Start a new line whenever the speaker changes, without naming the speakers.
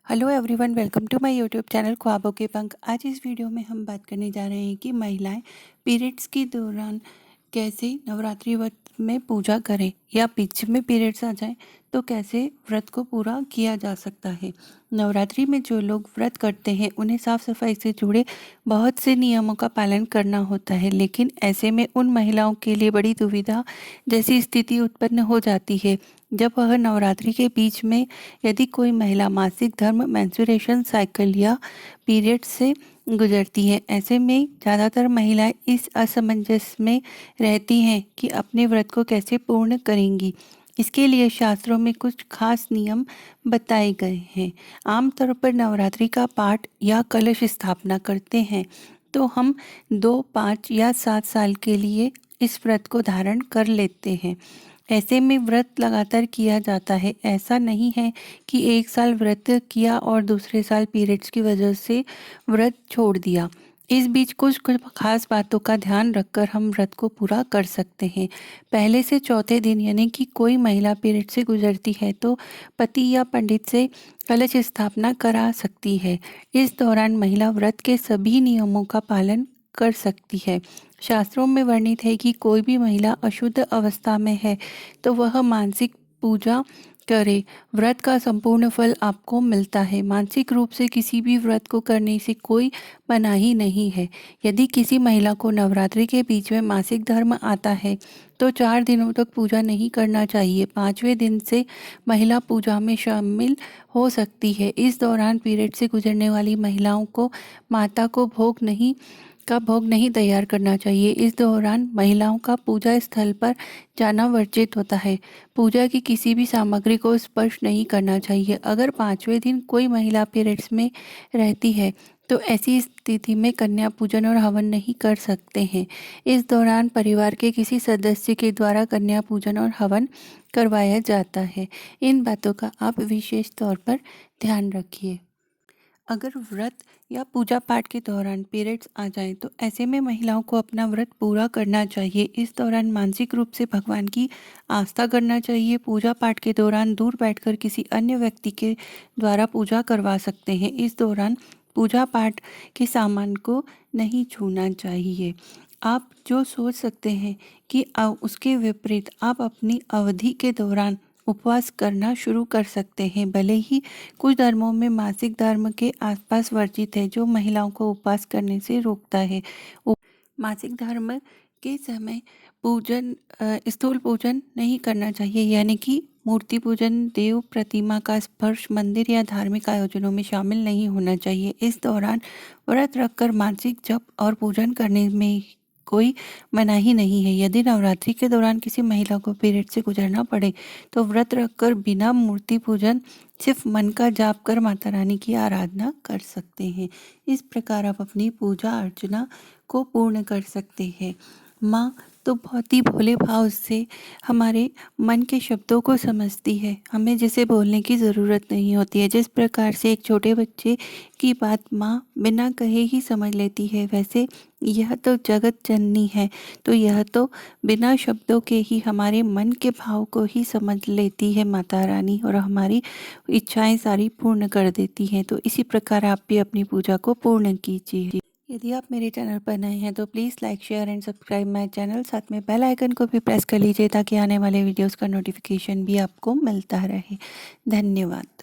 Hello everyone, welcome to my YouTube channel ख्वाबों के पंख। आज इस वीडियो में हम बात करने जा रहे हैं कि महिलाएं पीरियड्स के दौरान कैसे नवरात्रि व्रत में पूजा करें या बीच में पीरियड्स आ जाएं तो कैसे व्रत को पूरा किया जा सकता है। नवरात्रि में जो लोग व्रत करते हैं उन्हें साफ सफाई से जुड़े बहुत से नियमों का पालन करना होता है, लेकिन ऐसे में उन महिलाओं के लिए बड़ी दुविधा जैसी स्थिति उत्पन्न हो जाती है जब वह नवरात्रि के बीच में यदि कोई महिला मासिक धर्म मेंस्ट्रुएशन साइकिल या पीरियड से गुजरती है। ऐसे में ज़्यादातर महिलाएं इस असमंजस में रहती हैं कि अपने व्रत को कैसे पूर्ण करेंगी। इसके लिए शास्त्रों में कुछ खास नियम बताए गए हैं। आमतौर पर नवरात्रि का पाठ या कलश स्थापना करते हैं तो हम 2, 5 या 7 साल के लिए इस व्रत को धारण कर लेते हैं। ऐसे में व्रत लगातार किया जाता है। ऐसा नहीं है कि एक साल व्रत किया और दूसरे साल पीरियड्स की वजह से व्रत छोड़ दिया। इस बीच कुछ कुछ खास बातों का ध्यान रखकर हम व्रत को पूरा कर सकते हैं। पहले से चौथे दिन यानी कि कोई महिला पीरियड से गुजरती है तो पति या पंडित से कलश स्थापना करा सकती है। इस दौरान महिला व्रत के सभी नियमों का पालन कर सकती है। शास्त्रों में वर्णित है कि कोई भी महिला अशुद्ध अवस्था में है तो वह मानसिक पूजा करे। व्रत का संपूर्ण फल आपको मिलता है। मानसिक रूप से किसी भी व्रत को करने से कोई मनाही नहीं है। यदि किसी महिला को नवरात्रि के बीच में मासिक धर्म आता है तो 4 दिनों तक पूजा नहीं करना चाहिए। 5वें दिन से महिला पूजा में शामिल हो सकती है। इस दौरान पीरियड से गुजरने वाली महिलाओं को माता को भोग नहीं तैयार करना चाहिए। इस दौरान महिलाओं का पूजा स्थल पर जाना वर्जित होता है। पूजा की किसी भी सामग्री को स्पर्श नहीं करना चाहिए। अगर 5वें दिन कोई महिला पीरियड्स में रहती है तो ऐसी स्थिति में कन्या पूजन और हवन नहीं कर सकते हैं। इस दौरान परिवार के किसी सदस्य के द्वारा कन्या पूजन और हवन करवाया जाता है। इन बातों का आप विशेष तौर पर ध्यान रखिए। अगर व्रत या पूजा पाठ के दौरान पीरियड्स आ जाएं तो ऐसे में महिलाओं को अपना व्रत पूरा करना चाहिए। इस दौरान मानसिक रूप से भगवान की आस्था करना चाहिए। पूजा पाठ के दौरान दूर बैठकर किसी अन्य व्यक्ति के द्वारा पूजा करवा सकते हैं। इस दौरान पूजा पाठ के सामान को नहीं छूना चाहिए। आप जो सोच सकते हैं कि उसके विपरीत आप अपनी अवधि के दौरान उपवास करना शुरू कर सकते हैं। भले ही कुछ धर्मों में मासिक धर्म के आसपास वर्जित है जो महिलाओं को उपवास करने से रोकता है। मासिक धर्म के समय स्थूल पूजन नहीं करना चाहिए, यानी कि मूर्ति पूजन, देव प्रतिमा का स्पर्श, मंदिर या धार्मिक आयोजनों में शामिल नहीं होना चाहिए। इस दौरान व्रत रखकर मानसिक जप और पूजन करने में कोई मनाही नहीं है। यदि नवरात्रि के दौरान किसी महिला को पीरियड से गुजरना पड़े तो व्रत रखकर बिना मूर्ति पूजन सिर्फ मन का जाप कर माता रानी की आराधना कर सकते हैं। इस प्रकार आप अपनी पूजा अर्चना को पूर्ण कर सकते हैं। माँ तो बहुत ही भोले भाव से हमारे मन के शब्दों को समझती है। हमें जिसे बोलने की ज़रूरत नहीं होती है। जिस प्रकार से एक छोटे बच्चे की बात माँ बिना कहे ही समझ लेती है, वैसे यह तो जगत जननी है, तो यह तो बिना शब्दों के ही हमारे मन के भाव को ही समझ लेती है माता रानी, और हमारी इच्छाएं सारी पूर्ण कर देती हैं। तो इसी प्रकार आप भी अपनी पूजा को पूर्ण कीजिए। यदि आप मेरे चैनल पर नए हैं तो please like, share and subscribe my channel. साथ में बेल आइकन को भी प्रेस कर लीजिए ताकि आने वाले वीडियोस का नोटिफिकेशन भी आपको मिलता रहे। धन्यवाद।